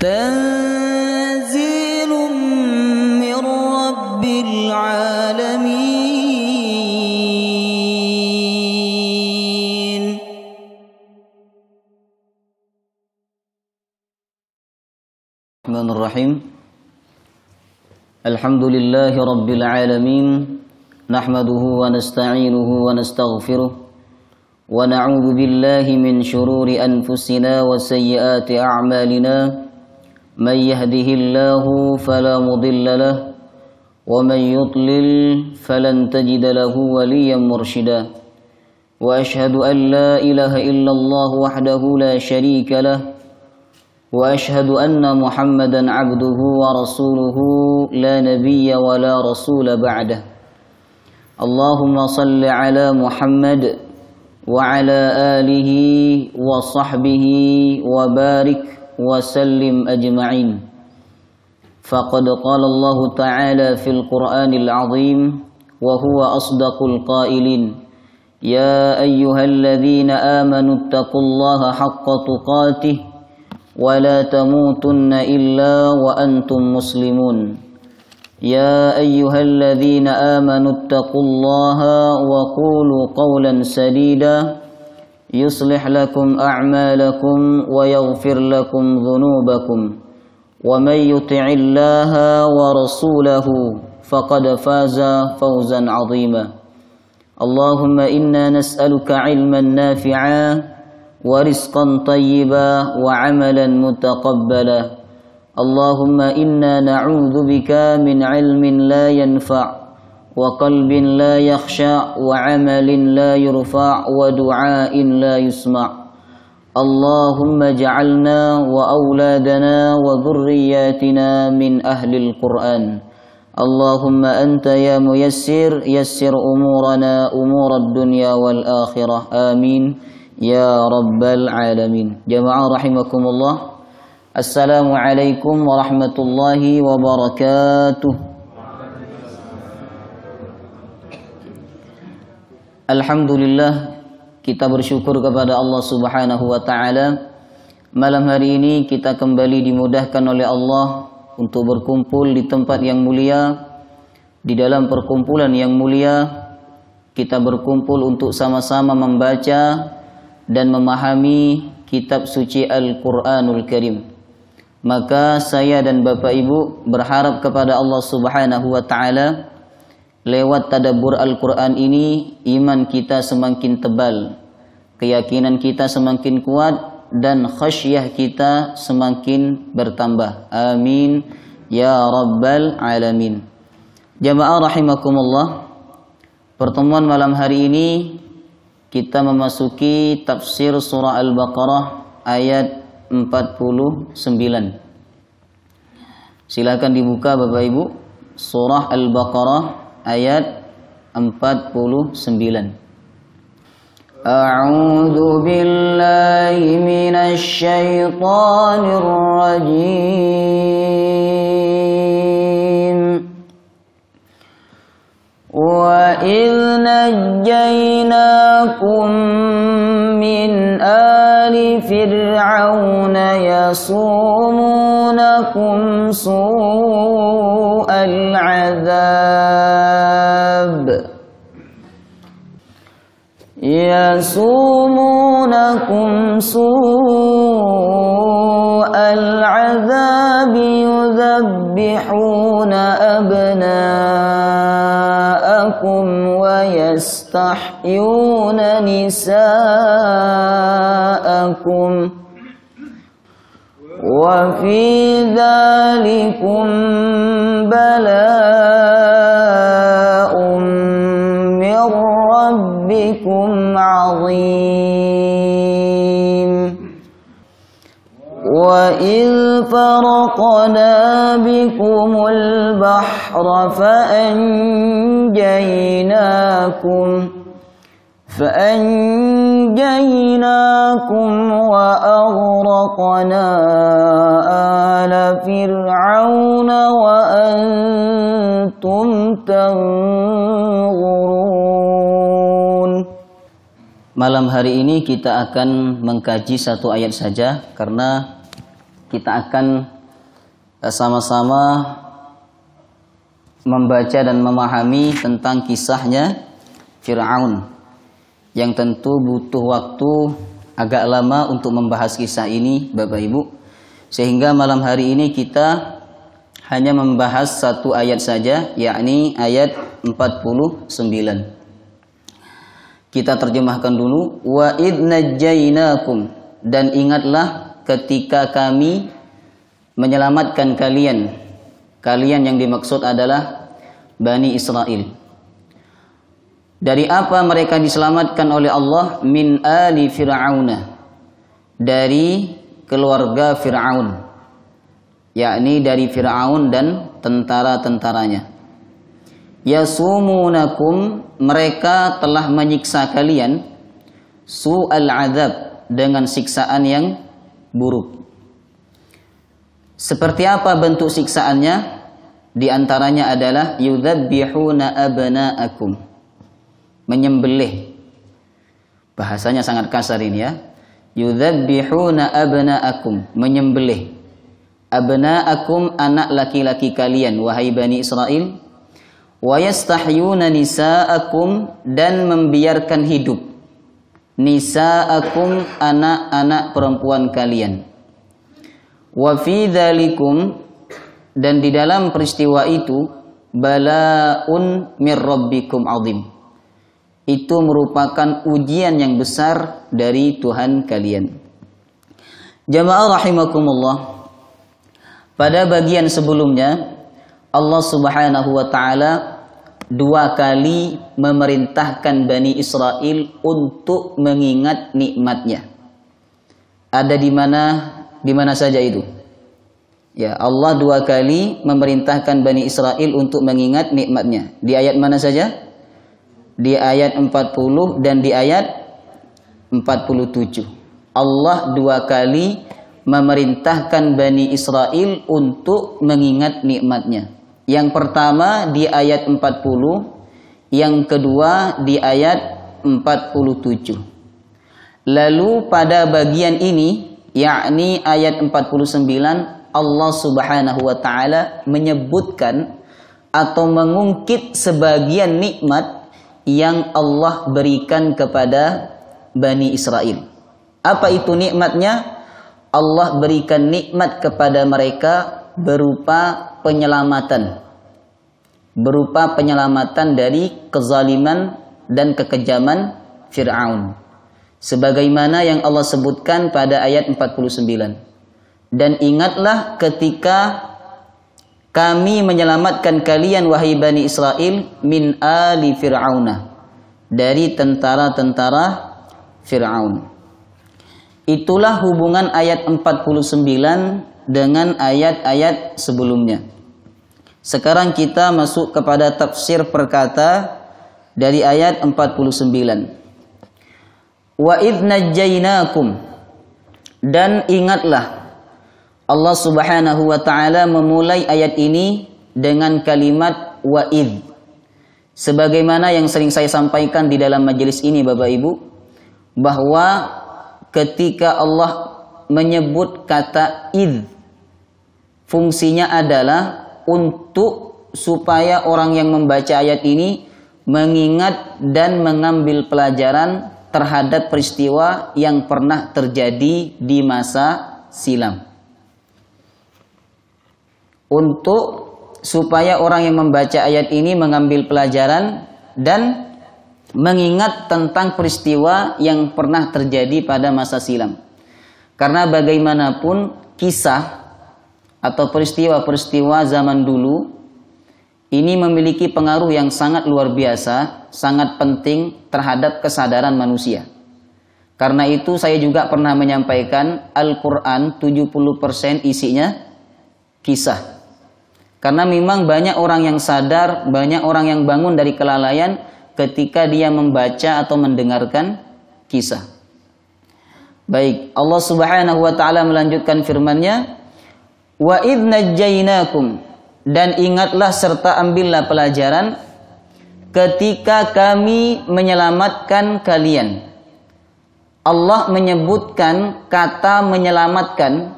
تنزيل من رب العالمين. الرحمن الرحيم. الحمد لله رب العالمين، نحمده ونستعينه ونستغفره ونعوذ بالله من شرور أنفسنا وسيئات أعمالنا. من يهده الله فلا مضل له ومن يضلل فلن تجد له وليا مرشدا. وأشهد أن لا إله إلا الله وحده لا شريك له، وأشهد أن محمدا عبده ورسوله لا نبي ولا رسول بعده. اللهم صل على محمد وعلى آله وصحبه وبارك وسلم أجمعين. فقد قال الله تعالى في القرآن العظيم وهو أصدق القائلين: يا أيها الذين آمنوا اتقوا الله حق تقاته ولا تموتن إلا وأنتم مسلمون. يا أيها الذين آمنوا اتقوا الله وقولوا قولا سديدا يصلح لكم أعمالكم ويغفر لكم ذنوبكم، ومن يطع الله ورسوله فقد فاز فوزا عظيما. اللهم إنا نسألك علما نافعا ورزقا طيبا وعملا متقبلا. اللهم إنا نعوذ بك من علم لا ينفع وقلب لا يخشع وعمل لا يرفع ودعاء لا يسمع. اللهم اجعلنا وأولادنا وذرياتنا من أهل القرآن. اللهم أنت يا ميسر يسر أمورنا أمور الدنيا والآخرة، آمين يا رب العالمين. جماعة رحمكم الله، Assalamualaikum warahmatullahi wabarakatuh. Alhamdulillah, kita bersyukur kepada Allah Subhanahu wa ta'ala. Malam hari ini kita kembali dimudahkan oleh Allah untuk berkumpul di tempat yang mulia. Di dalam perkumpulan yang mulia, kita berkumpul untuk sama-sama membaca dan memahami kitab suci Al-Quranul Karim. Maka saya dan Bapak Ibu berharap kepada Allah Subhanahu wa ta'ala, lewat tadabbur Al-Quran ini iman kita semakin tebal, keyakinan kita semakin kuat, dan khasyah kita semakin bertambah. Amin ya rabbal alamin. Jamaah rahimakumullah, pertemuan malam hari ini kita memasuki tafsir surah Al-Baqarah ayat 49. Silakan dibuka Bapak Ibu, surah Al-Baqarah ayat 49. A'udzu billahi minasy syaithanir rajim. Wa idh najjaynakum min ali fir'auna yasumunakum su'al 'adzab yuzabbihuna abna'akum wa yastahyuna nisa'akum wa fi dzalikum bala'un min rabbikum 'azim. Wa idh faraqna bikumul bahra فأنجيناكم وأغرقنا آل فرعون وأنتم تنظرون. Malam hari ini kita akan mengkaji satu ayat saja, karena kita akan sama-sama membaca dan memahami tentang kisahnya Fir'aun, yang tentu butuh waktu agak lama untuk membahas kisah ini Bapak Ibu, sehingga malam hari ini kita hanya membahas satu ayat saja, yakni ayat 49. Kita terjemahkan dulu. Wa idh najjaynakum, dan ingatlah ketika kami menyelamatkan kalian. Kalian yang dimaksud adalah Bani Israel. Dari apa mereka diselamatkan oleh Allah? Min ali Fir'auna, dari keluarga Fir'aun, yakni dari Fir'aun dan tentara-tentaranya. Yasumunakum, mereka telah menyiksa kalian, su'al azab, dengan siksaan yang buruk. Seperti apa bentuk siksaannya? Di antaranya adalah yudzabbihuna abna'akum, menyembelih. Bahasanya sangat kasar ini ya. Yudzabbihuna abna'akum, menyembelih. Abna'akum, anak laki-laki kalian wahai Bani Israel. Wa yastahyuna nisa'akum, dan membiarkan hidup nisa'akum, anak-anak perempuan kalian. Wa fi dzalikum, dan di dalam peristiwa itu, bala'un mir rabbikum azim, itu merupakan ujian yang besar dari Tuhan kalian. Jamaah rahimakumullah, pada bagian sebelumnya Allah Subhanahu wa taala dua kali memerintahkan Bani Israel untuk mengingat nikmatnya. Ada di mana saja itu? Ya, Allah dua kali memerintahkan Bani Israel untuk mengingat nikmatnya. Di ayat mana saja? Di ayat 40 dan di ayat 47. Allah dua kali memerintahkan Bani Israel untuk mengingat nikmatnya. Yang pertama di ayat 40, yang kedua di ayat 47. Lalu pada bagian ini, yakni ayat 49, Allah Subhanahu wa taala menyebutkan atau mengungkit sebagian nikmat yang Allah berikan kepada Bani Israel. Apa itu nikmatnya? Allah berikan nikmat kepada mereka berupa penyelamatan dari kezaliman dan kekejaman Fir'aun, sebagaimana yang Allah sebutkan pada ayat 49. Dan ingatlah ketika kami menyelamatkan kalian wahai Bani Israel min ali Fir'auna, dari tentara-tentara Fir'aun. Itulah hubungan ayat 49 dengan ayat-ayat sebelumnya. Sekarang kita masuk kepada tafsir perkata dari ayat 49. Wa idh najjaynakum, dan ingatlah, Allah Subhanahu wa taala memulai ayat ini dengan kalimat wa idh. Sebagaimana yang sering saya sampaikan di dalam majelis ini Bapak Ibu, bahwa ketika Allah menyebut kata idh, fungsinya adalah untuk supaya orang yang membaca ayat ini mengingat dan mengambil pelajaran terhadap peristiwa yang pernah terjadi di masa silam. Untuk supaya orang yang membaca ayat ini mengambil pelajaran dan mengingat tentang peristiwa yang pernah terjadi pada masa silam. Karena bagaimanapun kisah atau peristiwa-peristiwa zaman dulu ini memiliki pengaruh yang sangat luar biasa, sangat penting terhadap kesadaran manusia. Karena itu saya juga pernah menyampaikan Al-Quran 70% isinya kisah. Karena memang banyak orang yang sadar, banyak orang yang bangun dari kelalaian ketika dia membaca atau mendengarkan kisah. Baik, Allah Subhanahu wa taala melanjutkan firman-Nya, wa idh najjaynakum, dan ingatlah serta ambillah pelajaran ketika kami menyelamatkan kalian. Allah menyebutkan kata menyelamatkan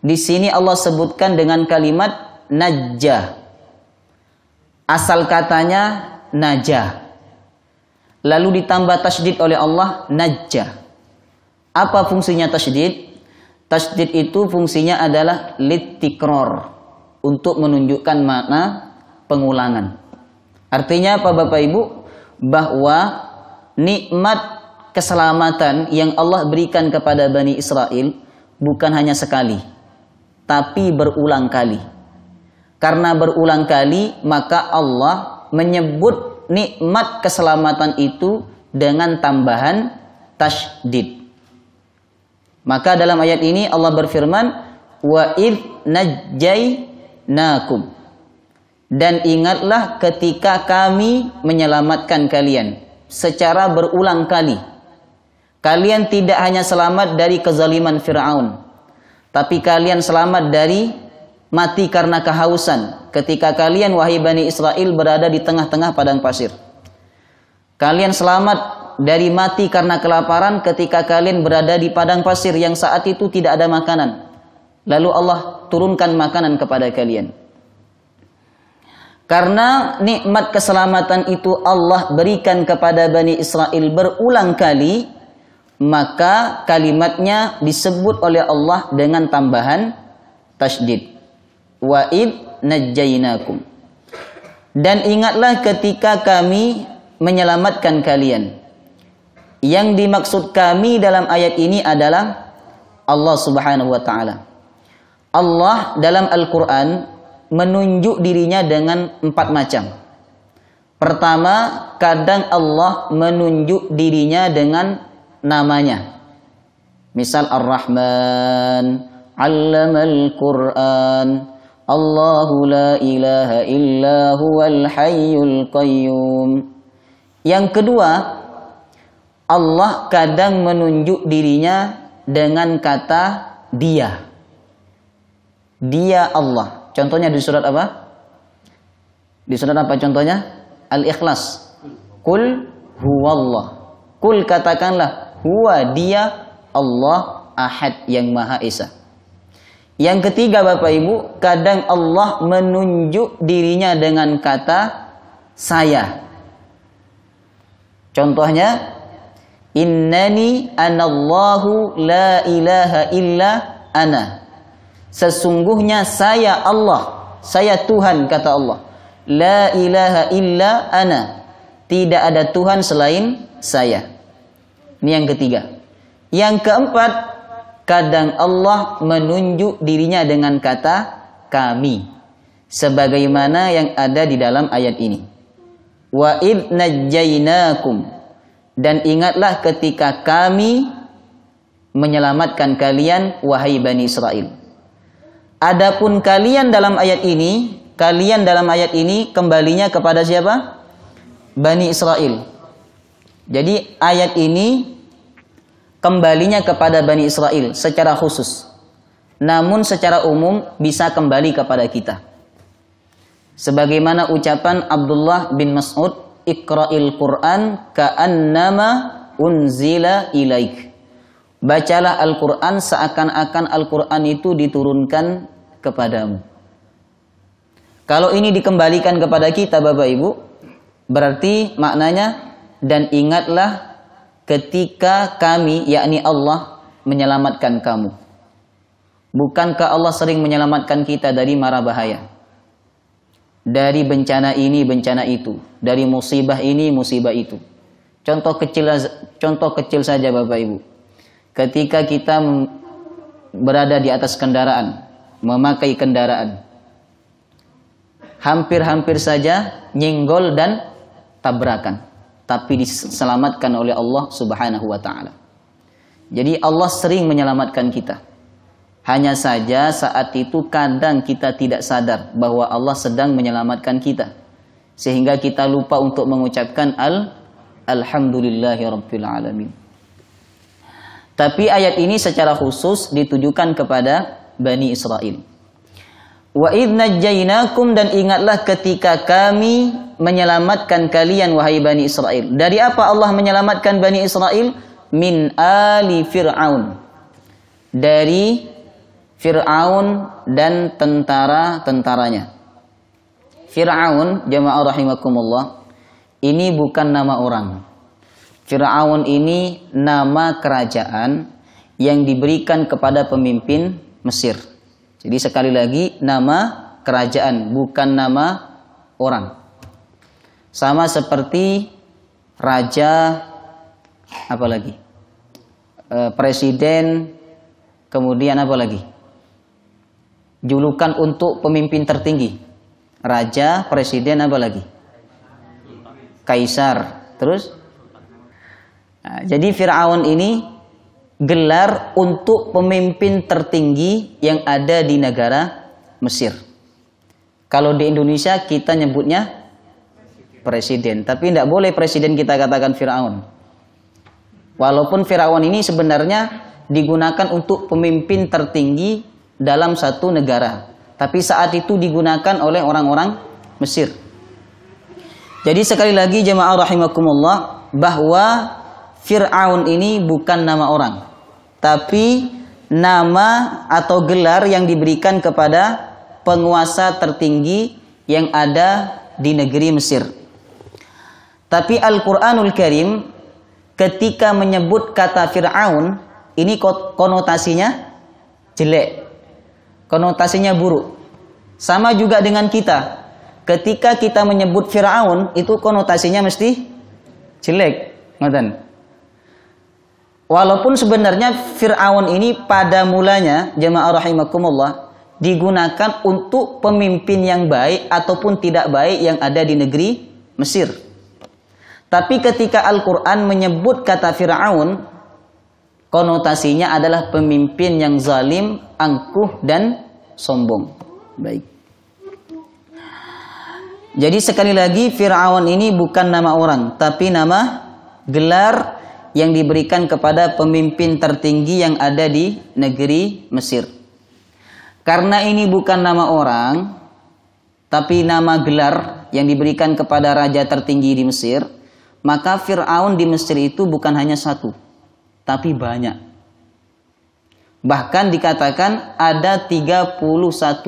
Di sini Allah sebutkan dengan kalimat najjah. Asal katanya najah. Lalu ditambah tasydid oleh Allah najjah. Apa fungsinya tasydid? Tasydid itu fungsinya adalah litikrar, untuk menunjukkan makna pengulangan. Artinya apa Bapak Ibu? Bahwa nikmat keselamatan yang Allah berikan kepada Bani Israel bukan hanya sekali, tapi berulang kali. Karena berulang kali, maka Allah menyebut nikmat keselamatan itu dengan tambahan tasydid. Maka dalam ayat ini Allah berfirman, wa id najjaynakum, dan ingatlah ketika kami menyelamatkan kalian secara berulang kali. Kalian tidak hanya selamat dari kezaliman Fir'aun, tapi kalian selamat dari mati karena kehausan ketika kalian, wahai Bani Israel, berada di tengah-tengah padang pasir. Kalian selamat dari mati karena kelaparan ketika kalian berada di padang pasir yang saat itu tidak ada makanan. Lalu Allah turunkan makanan kepada kalian. Karena nikmat keselamatan itu Allah berikan kepada Bani Israel berulang kali, maka kalimatnya disebut oleh Allah dengan tambahan tasydid. Wa id najjaynakum. Dan ingatlah ketika kami menyelamatkan kalian. Yang dimaksud kami dalam ayat ini adalah Allah Subhanahu wa taala. Allah dalam Al-Qur'an menunjuk dirinya dengan 4 macam. Pertama, kadang Allah menunjuk dirinya dengan namanya. Misal Ar-Rahman, 'Allamal Qur'an, Allahu la ilaha illa huwal hayyul qayyum. Yang kedua, Allah kadang menunjuk dirinya dengan kata Dia. Dia Allah. Contohnya di surat apa? Di surat apa contohnya? Al-Ikhlas. Qul huwallah. Qul katakanlah, huwa Dia Allah Ahad yang Maha Esa. Yang ketiga Bapak Ibu, kadang Allah menunjuk dirinya dengan kata saya. Contohnya, innani anallahu la ilaha illa ana. Sesungguhnya saya Allah, saya Tuhan, kata Allah. La ilaha illa ana. Tidak ada Tuhan selain saya. Ini yang ketiga. Yang keempat, kadang Allah menunjuk dirinya dengan kata kami, sebagaimana yang ada di dalam ayat ini. Wa id najjaynakum, dan ingatlah ketika kami menyelamatkan kalian, wahai Bani Israel. Adapun kalian dalam ayat ini kembalinya kepada siapa? Bani Israel. Jadi ayat ini kembalinya kepada Bani Israel secara khusus. Namun secara umum bisa kembali kepada kita. Sebagaimana ucapan Abdullah bin Mas'ud, Iqra'il Qur'an ka'annama unzila ilaik. Bacalah Al-Quran seakan-akan Al-Quran itu diturunkan kepadamu. Kalau ini dikembalikan kepada kita Bapak Ibu, berarti maknanya, dan ingatlah ketika kami, yakni Allah, menyelamatkan kamu. Bukankah Allah sering menyelamatkan kita dari mara bahaya? Dari bencana ini, bencana itu. Dari musibah ini, musibah itu. Contoh kecil saja Bapak Ibu. Ketika kita berada di atas kendaraan, memakai kendaraan, hampir-hampir saja nyenggol dan tabrakan, tapi diselamatkan oleh Allah Subhanahu wa taala. Jadi Allah sering menyelamatkan kita. Hanya saja saat itu kadang kita tidak sadar bahwa Allah sedang menyelamatkan kita, sehingga kita lupa untuk mengucapkan alhamdulillahi rabbil alamin. Tapi ayat ini secara khusus ditujukan kepada Bani Israel. Wa idh najjaynakum, dan ingatlah ketika kami menyelamatkan kalian, wahai Bani Israel. Dari apa Allah menyelamatkan Bani Israel? Min ali Fir'aun. Dari Fir'aun dan tentara-tentaranya. Fir'aun, jamaah rahimakumullah, ini bukan nama orang. Fir'aun ini nama kerajaan yang diberikan kepada pemimpin Mesir. Jadi sekali lagi, nama kerajaan, bukan nama orang. Sama seperti raja, apa lagi? Presiden, kemudian apa lagi? Julukan untuk pemimpin tertinggi. Raja, presiden, apa lagi? Kaisar. Terus? Nah, jadi Fir'aun ini gelar untuk pemimpin tertinggi yang ada di negara Mesir. Kalau di Indonesia kita nyebutnya presiden. Tapi tidak boleh presiden kita katakan Fir'aun. Walaupun Fir'aun ini sebenarnya digunakan untuk pemimpin tertinggi dalam satu negara, tapi saat itu digunakan oleh orang-orang Mesir. Jadi sekali lagi jemaah rahimakumullah, bahwa Fir'aun ini bukan nama orang, tapi nama atau gelar yang diberikan kepada penguasa tertinggi yang ada di negeri Mesir. Tapi Al-Quranul Karim ketika menyebut kata Fir'aun, ini konotasinya jelek, konotasinya buruk. Sama juga dengan kita. Ketika kita menyebut Fir'aun, itu konotasinya mesti jelek. Ngoten. Walaupun sebenarnya Fir'aun ini pada mulanya, jemaah rahimakumullah, digunakan untuk pemimpin yang baik ataupun tidak baik yang ada di negeri Mesir. Tapi ketika Al-Quran menyebut kata Fir'aun, konotasinya adalah pemimpin yang zalim, angkuh, dan sombong. Baik. Jadi sekali lagi, Fir'aun ini bukan nama orang, tapi nama gelar yang diberikan kepada pemimpin tertinggi yang ada di negeri Mesir. Karena ini bukan nama orang, tapi nama gelar yang diberikan kepada raja tertinggi di Mesir, maka Fir'aun di Mesir itu bukan hanya satu, tapi banyak. Bahkan dikatakan ada 31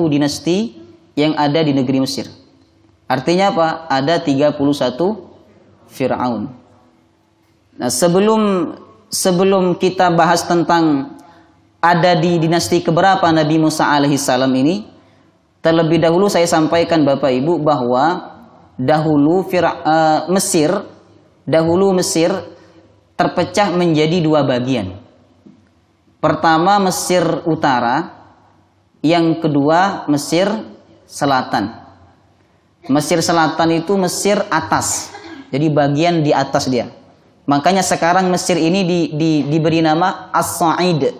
dinasti yang ada di negeri Mesir. Artinya apa? Ada 31 Fir'aun. Nah, sebelum kita bahas tentang ada di dinasti keberapa Nabi Musa alaihissalam ini, terlebih dahulu saya sampaikan Bapak Ibu bahwa dahulu Mesir terpecah menjadi dua bagian. Pertama Mesir Utara, yang kedua Mesir Selatan. Mesir Selatan itu Mesir atas, jadi bagian di atas dia. Makanya sekarang Mesir ini diberi nama As-Sa'id.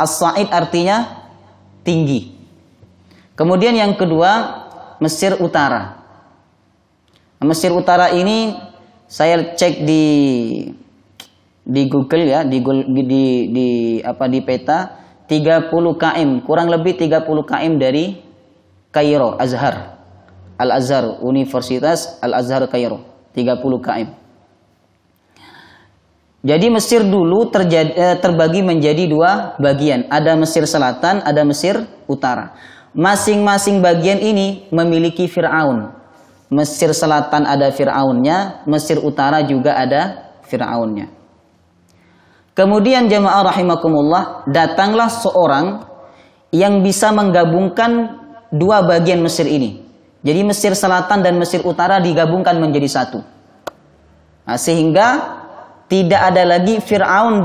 As-Sa'id artinya tinggi. Kemudian yang kedua Mesir Utara. Mesir Utara ini saya cek di Google ya, di peta 30 km, kurang lebih 30 km dari Kairo, Azhar. Al-Azhar, Universitas Al-Azhar Kairo, 30 km. Jadi Mesir dulu terbagi menjadi dua bagian. Ada Mesir Selatan, ada Mesir Utara. Masing-masing bagian ini memiliki Fir'aun. Mesir Selatan ada Fir'aunnya, Mesir Utara juga ada Fir'aunnya. Kemudian jemaah rahimakumullah, datanglah seorang yang bisa menggabungkan dua bagian Mesir ini. Jadi Mesir Selatan dan Mesir Utara digabungkan menjadi satu. Nah, sehingga tidak ada lagi Fir'aun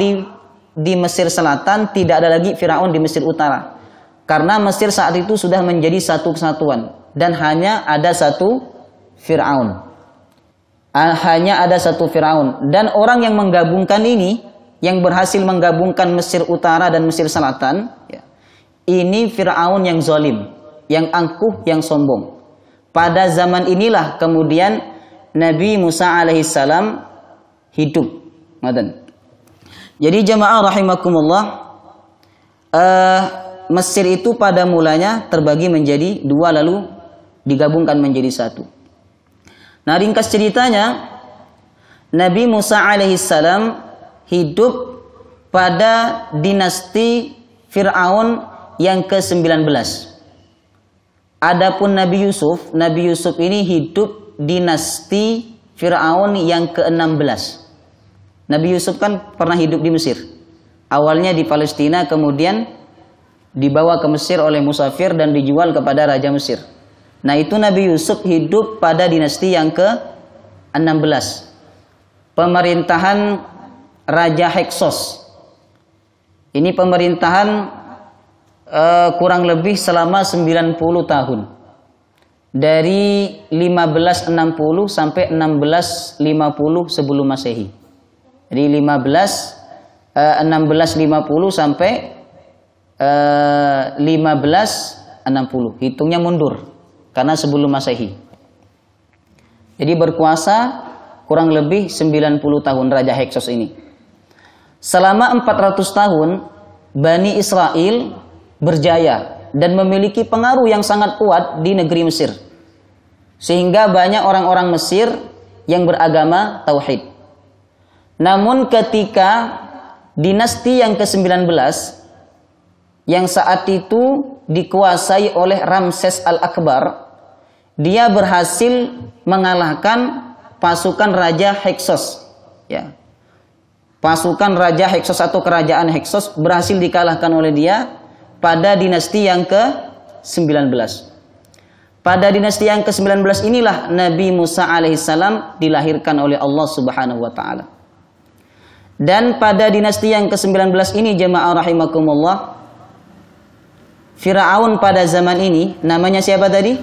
di Mesir Selatan, tidak ada lagi Fir'aun di Mesir Utara. Karena Mesir saat itu sudah menjadi satu kesatuan. Dan hanya ada satu Fir'aun. Hanya ada satu Fir'aun. Dan orang yang menggabungkan ini, yang berhasil menggabungkan Mesir Utara dan Mesir Selatan, ya, ini Fir'aun yang zalim, yang angkuh, yang sombong. Pada zaman inilah kemudian Nabi Musa alaihissalam hidup. Jadi jemaah rahimakumullah, Mesir itu pada mulanya terbagi menjadi dua lalu digabungkan menjadi satu. Nah, ringkas ceritanya, Nabi Musa alaihissalam hidup pada dinasti Fir'aun yang ke-19. Adapun Nabi Yusuf ini hidup dinasti Fir'aun yang ke-16. Nabi Yusuf kan pernah hidup di Mesir. Awalnya di Palestina, kemudian dibawa ke Mesir oleh musafir dan dijual kepada Raja Mesir. Nah, itu Nabi Yusuf hidup pada dinasti yang ke-16. Pemerintahan Raja Heksos. Ini pemerintahan kurang lebih selama 90 tahun. Dari 1560 sampai 1650 sebelum Masehi. Jadi 1650 sampai 1560. Hitungnya mundur karena sebelum Masehi. Jadi berkuasa kurang lebih 90 tahun Raja Heksos ini. Selama 400 tahun Bani Israel berjaya dan memiliki pengaruh yang sangat kuat di negeri Mesir. Sehingga banyak orang-orang Mesir yang beragama tauhid. Namun ketika dinasti yang ke-19 yang saat itu dikuasai oleh Ramses Al-Akbar, dia berhasil mengalahkan pasukan Raja Heksos. Ya. Pasukan Raja Heksos atau kerajaan Heksos berhasil dikalahkan oleh dia pada dinasti yang ke-19. Pada dinasti yang ke-19 inilah Nabi Musa alaihissalam dilahirkan oleh Allah Subhanahu wa taala. Dan pada dinasti yang ke-19 ini, jemaah rahimakumullah, Fir'aun pada zaman ini, namanya siapa tadi?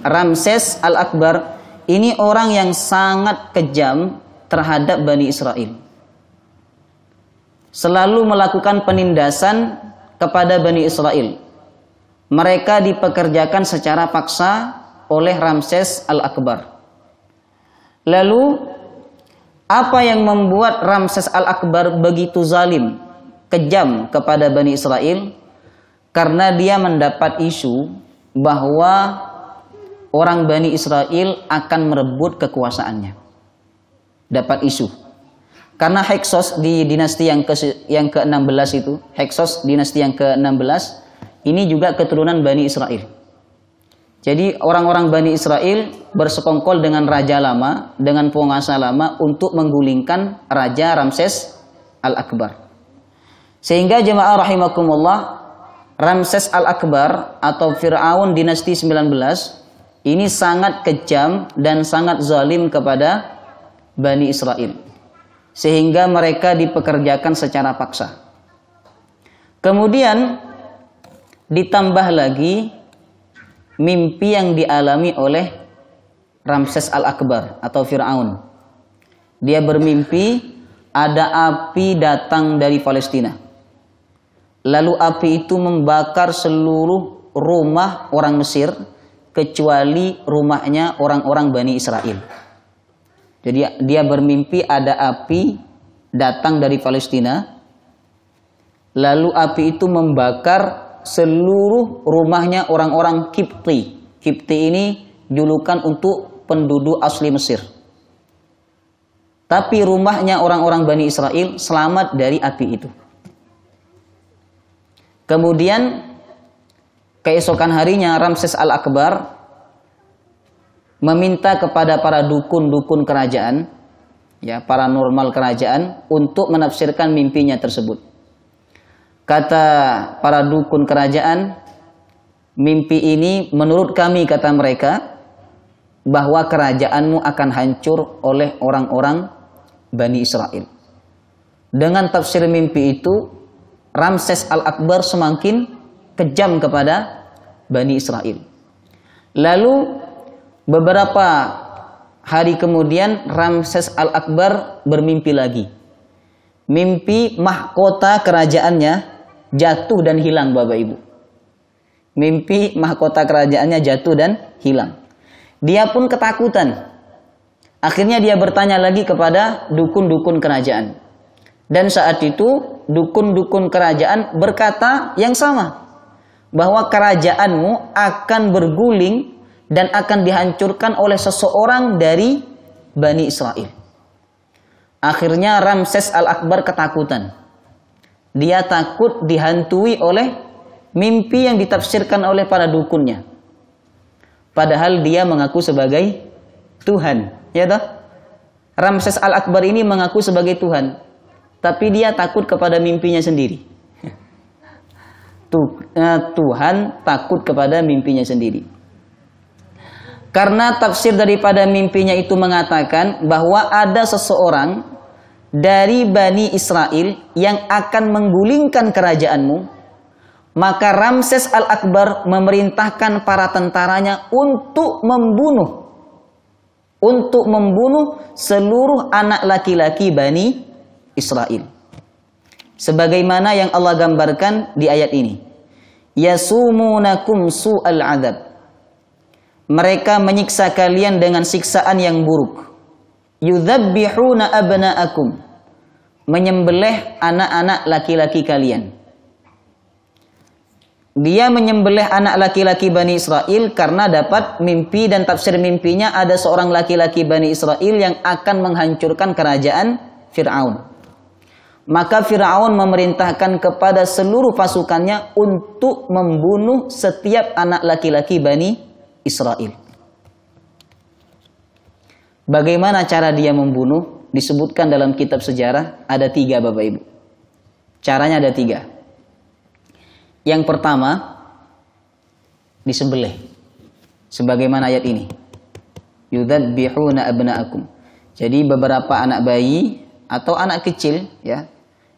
Ramses Al-Akbar. Ini orang yang sangat kejam terhadap Bani Israel. Selalu melakukan penindasan kepada Bani Israel. Mereka dipekerjakan secara paksa oleh Ramses Al-Akbar. Lalu apa yang membuat Ramses Al-Akbar begitu zalim, kejam kepada Bani Israel? Karena dia mendapat isu bahwa orang Bani Israel akan merebut kekuasaannya. Dapat isu. Karena Heksos di dinasti yang ke-16 itu, Heksos dinasti yang ke-16, ini juga keturunan Bani Israel. Jadi orang-orang Bani Israel bersekongkol dengan raja lama, dengan penguasa lama untuk menggulingkan Raja Ramses Al-Akbar. Sehingga jemaah rahimakumullah, Ramses Al-Akbar atau Fir'aun dinasti 19 ini sangat kejam dan sangat zalim kepada Bani Israel. Sehingga mereka dipekerjakan secara paksa. Kemudian ditambah lagi mimpi yang dialami oleh Ramses Al-Akbar atau Fir'aun. Dia bermimpi ada api datang dari Palestina. Lalu api itu membakar seluruh rumah orang Mesir kecuali rumahnya orang-orang Bani Israel. Jadi dia bermimpi ada api datang dari Palestina. Lalu api itu membakar seluruh rumahnya orang-orang Kipti. Kipti ini julukan untuk penduduk asli Mesir. Tapi rumahnya orang-orang Bani Israel selamat dari api itu. Kemudian keesokan harinya Ramses Al-Akbar meminta kepada para dukun-dukun kerajaan, ya, paranormal kerajaan, untuk menafsirkan mimpinya tersebut. Kata para dukun kerajaan, mimpi ini menurut kami, kata mereka, bahwa kerajaanmu akan hancur oleh orang-orang Bani Israel. Dengan tafsir mimpi itu, Ramses Al-Akbar semakin kejam kepada Bani Israel. Lalu beberapa hari kemudian Ramses Al-Akbar bermimpi lagi. Mimpi mahkota kerajaannya jatuh dan hilang, Bapak Ibu. Mimpi mahkota kerajaannya jatuh dan hilang. Dia pun ketakutan. Akhirnya dia bertanya lagi kepada dukun-dukun kerajaan. Dan saat itu dukun-dukun kerajaan berkata yang sama. Bahwa kerajaanmu akan berguling dan akan dihancurkan oleh seseorang dari Bani Israel. Akhirnya Ramses Al-Akbar ketakutan. Dia takut dihantui oleh mimpi yang ditafsirkan oleh para dukunnya. Padahal dia mengaku sebagai Tuhan, ya toh? Ramses Al-Akbar ini mengaku sebagai Tuhan, tapi dia takut kepada mimpinya sendiri. Tuhan takut kepada mimpinya sendiri. Karena tafsir daripada mimpinya itu mengatakan bahwa ada seseorang dari Bani Israel yang akan menggulingkan kerajaanmu, maka Ramses Al-Akbar memerintahkan para tentaranya untuk membunuh seluruh anak laki-laki Bani Israel. Sebagaimana yang Allah gambarkan di ayat ini. Yasumunakum su'al adab. Mereka menyiksa kalian dengan siksaan yang buruk. Yudzabbihuna abna'akum. Menyembelih anak-anak laki-laki kalian. Dia menyembelih anak laki-laki Bani Israel karena dapat mimpi dan tafsir mimpinya ada seorang laki-laki Bani Israel yang akan menghancurkan kerajaan Fir'aun. Maka Fir'aun memerintahkan kepada seluruh pasukannya untuk membunuh setiap anak laki-laki Bani Israel. Bagaimana cara dia membunuh? Disebutkan dalam kitab sejarah ada 3, Bapak Ibu. Caranya ada 3. Yang pertama, disembelih. Sebagaimana ayat ini. Yudzabbihuna abna'akum. Jadi beberapa anak bayi atau anak kecil ya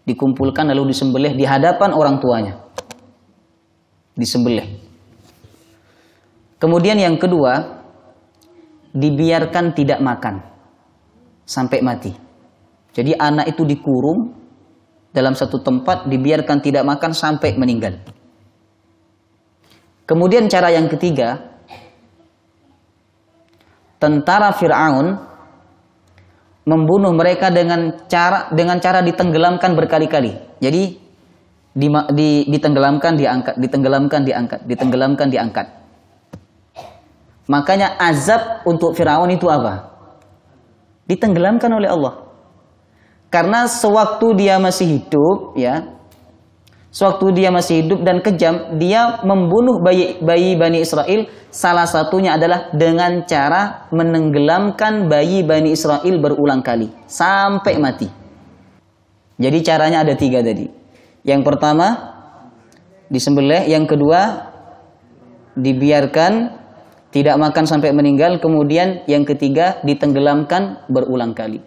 dikumpulkan lalu disembelih di hadapan orang tuanya. Disembelih. Kemudian yang kedua, dibiarkan tidak makan sampai mati. Jadi anak itu dikurung dalam satu tempat, dibiarkan tidak makan sampai meninggal. Kemudian cara yang ketiga, tentara Fir'aun membunuh mereka dengan cara ditenggelamkan berkali-kali. Jadi ditenggelamkan, diangkat, ditenggelamkan, diangkat, ditenggelamkan, diangkat. Makanya azab untuk Fir'aun itu apa? Ditenggelamkan oleh Allah. Karena sewaktu dia masih hidup, ya, sewaktu dia masih hidup dan kejam, dia membunuh bayi Bani Israel. Salah satunya adalah dengan cara menenggelamkan bayi Bani Israel berulang kali sampai mati. Jadi caranya ada 3 tadi. Yang pertama disembelih, yang kedua dibiarkan tidak makan sampai meninggal, kemudian yang ketiga ditenggelamkan berulang kali.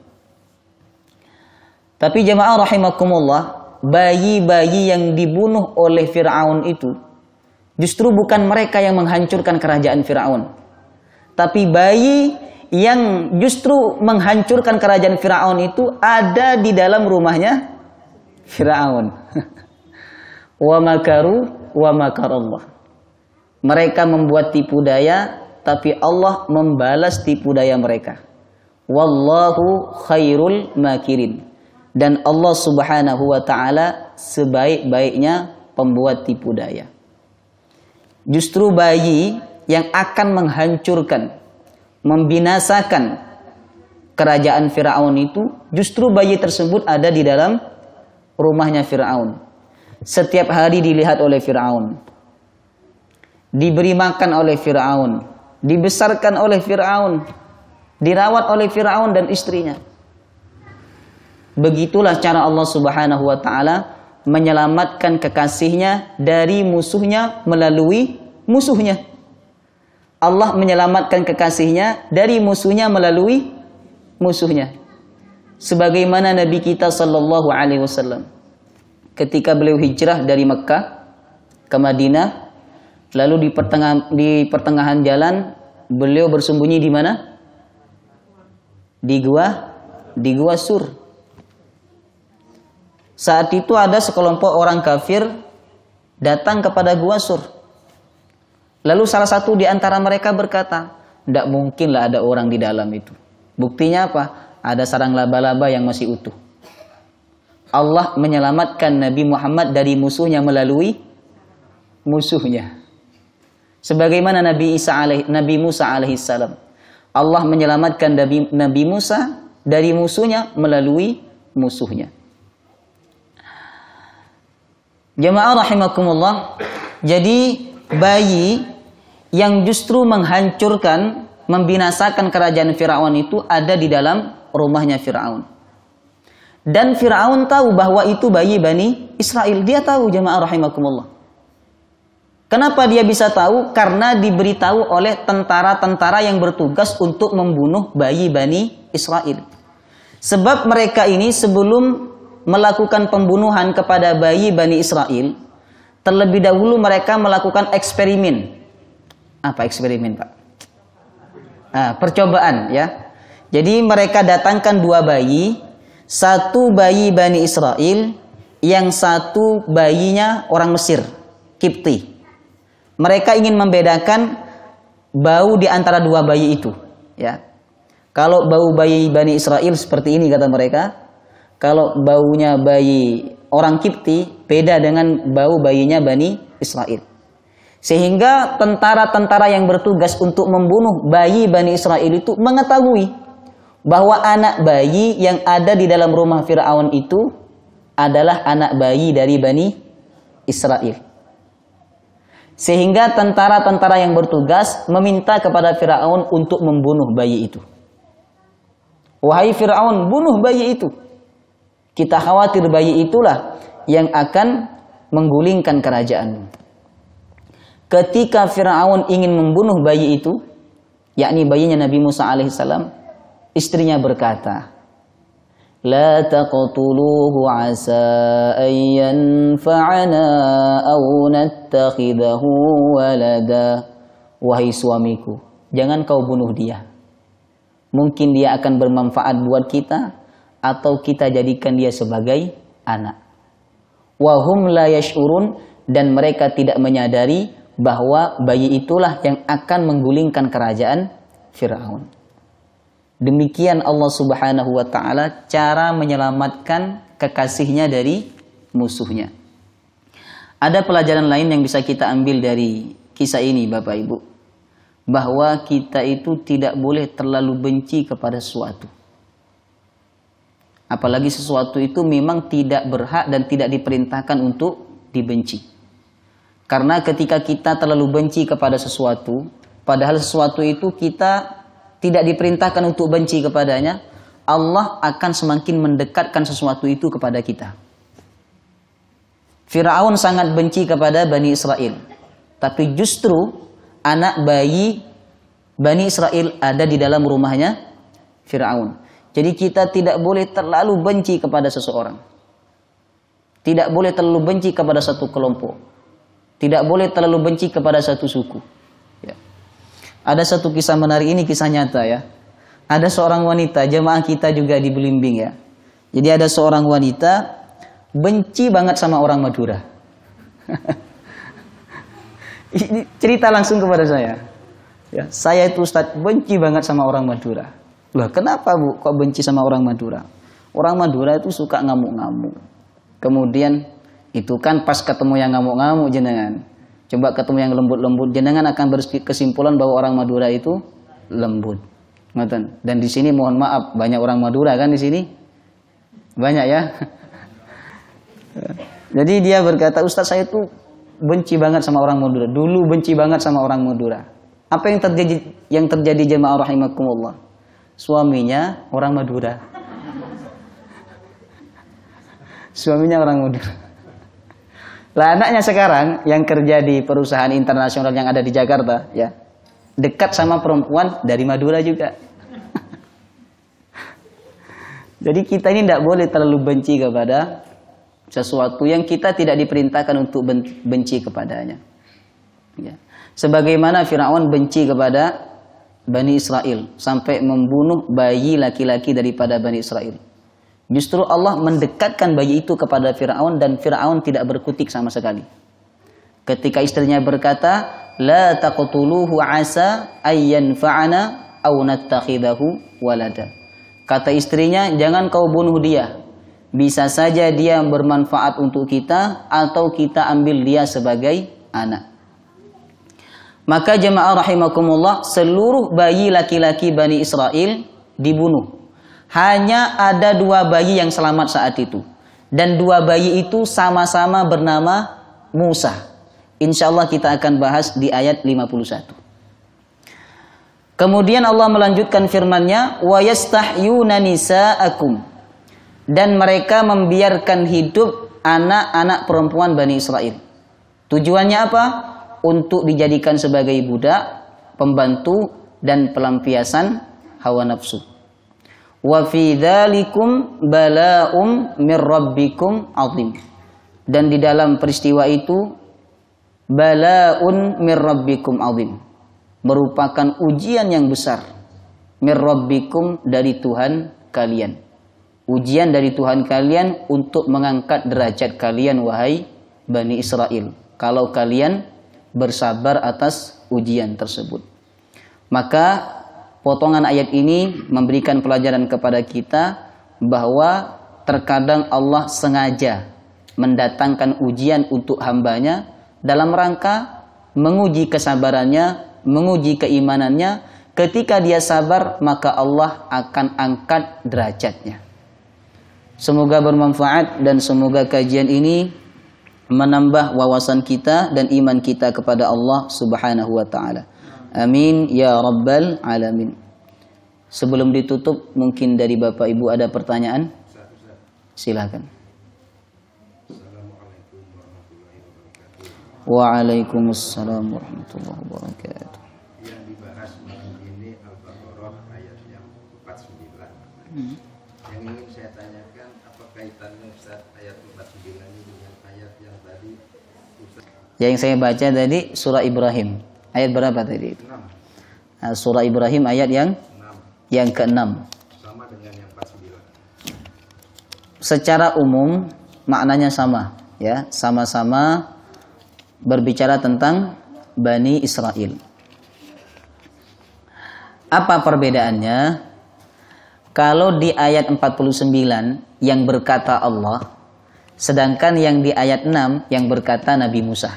Tapi jemaah rahimakumullah, bayi-bayi yang dibunuh oleh Fir'aun itu justru bukan mereka yang menghancurkan kerajaan Fir'aun, tapi bayi yang justru menghancurkan kerajaan Fir'aun itu ada di dalam rumahnya Fir'aun. Wa makaru wa makarallah. Mereka membuat tipu daya, tapi Allah membalas tipu daya mereka. Wallahu khairul makirin. Dan Allah subhanahu wa ta'ala sebaik-baiknya pembuat tipu daya. Justru bayi yang akan menghancurkan, membinasakan kerajaan Fir'aun itu, justru bayi tersebut ada di dalam rumahnya Fir'aun. Setiap hari dilihat oleh Fir'aun, diberi makan oleh Fir'aun, dibesarkan oleh Fir'aun, dirawat oleh Fir'aun dan istrinya. Begitulah cara Allah subhanahu wa ta'ala menyelamatkan kekasihnya dari musuhnya melalui musuhnya. Allah menyelamatkan kekasihnya dari musuhnya melalui musuhnya. Sebagaimana Nabi kita sallallahu alaihi wasallam ketika beliau hijrah dari Mekkah ke Madinah, lalu di pertengahan jalan beliau bersembunyi di mana? Di gua Sur. Saat itu ada sekelompok orang kafir datang kepada gua Sur. Lalu salah satu di antara mereka berkata, "Tidak mungkinlah ada orang di dalam itu." Buktinya apa? Ada sarang laba-laba yang masih utuh. Allah menyelamatkan Nabi Muhammad dari musuhnya melalui musuhnya. Sebagaimana Nabi Musa alaihissalam. Allah menyelamatkan Nabi Musa dari musuhnya melalui musuhnya. Jemaah rahimakumullah, Jadi bayi yang justru menghancurkan, membinasakan kerajaan Fir'aun itu ada di dalam rumahnya Fir'aun. Dan Fir'aun tahu bahwa itu bayi Bani Israel. Dia tahu, jemaah rahimakumullah. Kenapa dia bisa tahu? Karena diberitahu oleh tentara-tentara yang bertugas untuk membunuh bayi Bani Israel. Sebab mereka ini sebelum melakukan pembunuhan kepada bayi Bani Israel, terlebih dahulu mereka melakukan eksperimen. Apa eksperimen, Pak? Percobaan, ya. Jadi mereka datangkan dua bayi, satu bayi Bani Israel, yang satu bayinya orang Mesir, Kipti. Mereka ingin membedakan bau di antara dua bayi itu, ya. Kalau bau bayi Bani Israel seperti ini kata mereka, kalau baunya bayi orang Kipti beda dengan bau bayinya Bani Israel. Sehingga tentara-tentara yang bertugas untuk membunuh bayi Bani Israel itu mengetahui bahwa anak bayi yang ada di dalam rumah Fir'aun itu adalah anak bayi dari Bani Israel. Sehingga tentara-tentara yang bertugas meminta kepada Fir'aun untuk membunuh bayi itu. Wahai Fir'aun, bunuh bayi itu. Kita khawatir bayi itulah yang akan menggulingkan kerajaanmu. Ketika Fir'aun ingin membunuh bayi itu, yakni bayinya Nabi Musa alaihissalam, istrinya berkata, La taqtuluhu asa an yanfa'ana aw nattakhidahu walada. Wahai suamiku, jangan kau bunuh dia. Mungkin dia akan bermanfaat buat kita, atau kita jadikan dia sebagai anak. Wahum la yash'urun, dan mereka tidak menyadari bahwa bayi itulah yang akan menggulingkan kerajaan Fir'aun. Demikian Allah Subhanahu wa ta'ala cara menyelamatkan kekasihnya dari musuhnya. Ada pelajaran lain yang bisa kita ambil dari kisah ini, Bapak Ibu, bahwa kita itu tidak boleh terlalu benci kepada sesuatu. Apalagi sesuatu itu memang tidak berhak dan tidak diperintahkan untuk dibenci. Karena ketika kita terlalu benci kepada sesuatu, padahal sesuatu itu kita tidak diperintahkan untuk benci kepadanya, Allah akan semakin mendekatkan sesuatu itu kepada kita. Fir'aun sangat benci kepada Bani Israel, tapi justru anak bayi Bani Israel ada di dalam rumahnya Fir'aun. Jadi kita tidak boleh terlalu benci kepada seseorang. Tidak boleh terlalu benci kepada satu kelompok. Tidak boleh terlalu benci kepada satu suku. Ya. Ada satu kisah menarik, ini kisah nyata ya. Ada seorang wanita, jemaah kita juga di Belimbing ya. Jadi ada seorang wanita benci banget sama orang Madura. Ini cerita langsung kepada saya. Ya, saya itu Ustaz benci banget sama orang Madura. Loh, kenapa Bu kok benci sama orang Madura? Orang Madura itu suka ngamuk-ngamuk. Kemudian itu kan pas ketemu yang ngamuk-ngamuk jenengan, coba ketemu yang lembut-lembut, jenengan akan berkesimpulan bahwa orang Madura itu lembut. Dan di sini mohon maaf banyak orang Madura kan di sini, banyak ya. Jadi dia berkata, Ustaz saya itu benci banget sama orang Madura. Dulu benci banget sama orang Madura. Apa yang terjadi jemaah rahimakumullah? Suaminya orang Madura. Suaminya orang Madura. Lah anaknya sekarang yang kerja di perusahaan internasional yang ada di Jakarta, ya, dekat sama perempuan dari Madura juga. Jadi kita ini tidak boleh terlalu benci kepada sesuatu yang kita tidak diperintahkan untuk benci kepadanya. Ya. Sebagaimana Fir'aun benci kepada Bani Israel sampai membunuh bayi laki-laki daripada Bani Israel. Justru Allah mendekatkan bayi itu kepada Fir'aun dan Fir'aun tidak berkutik sama sekali. Ketika istrinya berkata, La taqtuluhu asa ayyan fa'ana aw nattakhidahu walada. Kata istrinya, jangan kau bunuh dia. Bisa saja dia bermanfaat untuk kita atau kita ambil dia sebagai anak. Maka jemaah rahimakumullah, seluruh bayi laki-laki Bani Israel dibunuh. Hanya ada 2 bayi yang selamat saat itu. Dan 2 bayi itu sama-sama bernama Musa. Insya Allah kita akan bahas di ayat 51. Kemudian Allah melanjutkan firman-Nya, wa yastahyuna nisaakum, dan mereka membiarkan hidup anak-anak perempuan Bani Israel. Tujuannya apa? Untuk dijadikan sebagai budak, pembantu, dan pelampiasan hawa nafsu. Wa fi dzalikum bala'um mir rabbikum 'azim. Dan di dalam peristiwa itu bala'un mir rabbikum 'azim, merupakan ujian yang besar. Mir rabbikum, dari Tuhan kalian. Ujian dari Tuhan kalian untuk mengangkat derajat kalian wahai Bani Israel, kalau kalian bersabar atas ujian tersebut. Maka potongan ayat ini memberikan pelajaran kepada kita bahwa terkadang Allah sengaja mendatangkan ujian untuk hambanya dalam rangka menguji kesabarannya, menguji keimanannya. Ketika dia sabar, maka Allah akan angkat derajatnya. Semoga bermanfaat dan semoga kajian ini menambah wawasan kita dan iman kita kepada Allah Subhanahu wa taala. Amin ya rabbal alamin. Sebelum ditutup, mungkin dari Bapak Ibu ada pertanyaan? Silakan. Waalaikumsalam warahmatullahi wabarakatuh. Yang dibahas malam ini Al-Baqarah ayat yang 49. Yang ingin saya tanyakan, apa kaitannya Ustaz ayat 49 ini dengan ayat yang tadi Ustaz? Yang saya baca tadi surah Ibrahim. Ayat berapa tadi itu? 6. Surah Ibrahim ayat yang 6. Yang ke-6. Sama dengan yang 49. Secara umum maknanya sama, ya, sama-sama berbicara tentang Bani Israel. Apa perbedaannya? Kalau di ayat 49 yang berkata Allah, sedangkan yang di ayat 6 yang berkata Nabi Musa.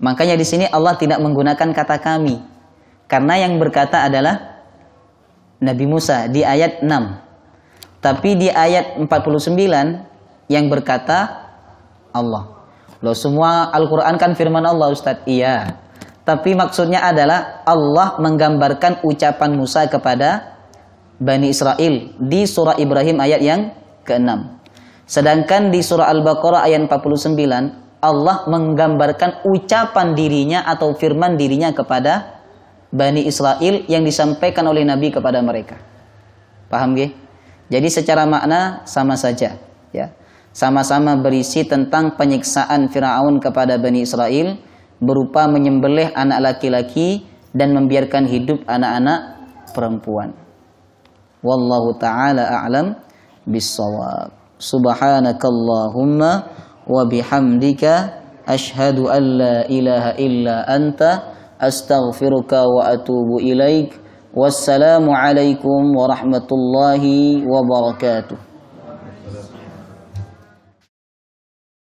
Makanya di sini Allah tidak menggunakan kata kami, karena yang berkata adalah Nabi Musa di ayat 6. Tapi di ayat 49 yang berkata Allah. Loh, semua Al-Quran kan firman Allah, Ustadz. Iya. Tapi maksudnya adalah Allah menggambarkan ucapan Musa kepada Bani Israel di surah Ibrahim ayat yang ke-6. Sedangkan di surah Al-Baqarah ayat 49, Allah menggambarkan ucapan dirinya atau firman dirinya kepada Bani Israel yang disampaikan oleh Nabi kepada mereka. Paham gak? Jadi secara makna sama saja, ya. Sama-sama berisi tentang penyiksaan Firaun kepada Bani Israel berupa menyembelih anak laki-laki dan membiarkan hidup anak-anak perempuan. Wallahu ta'ala a'lam bis-shawab. Subhanakallahumma wa bihamdika asyhadu an la ilaha illa anta astaghfiruka wa atubu ilaik. Wassalamu alaikum warahmatullahi wabarakatuh.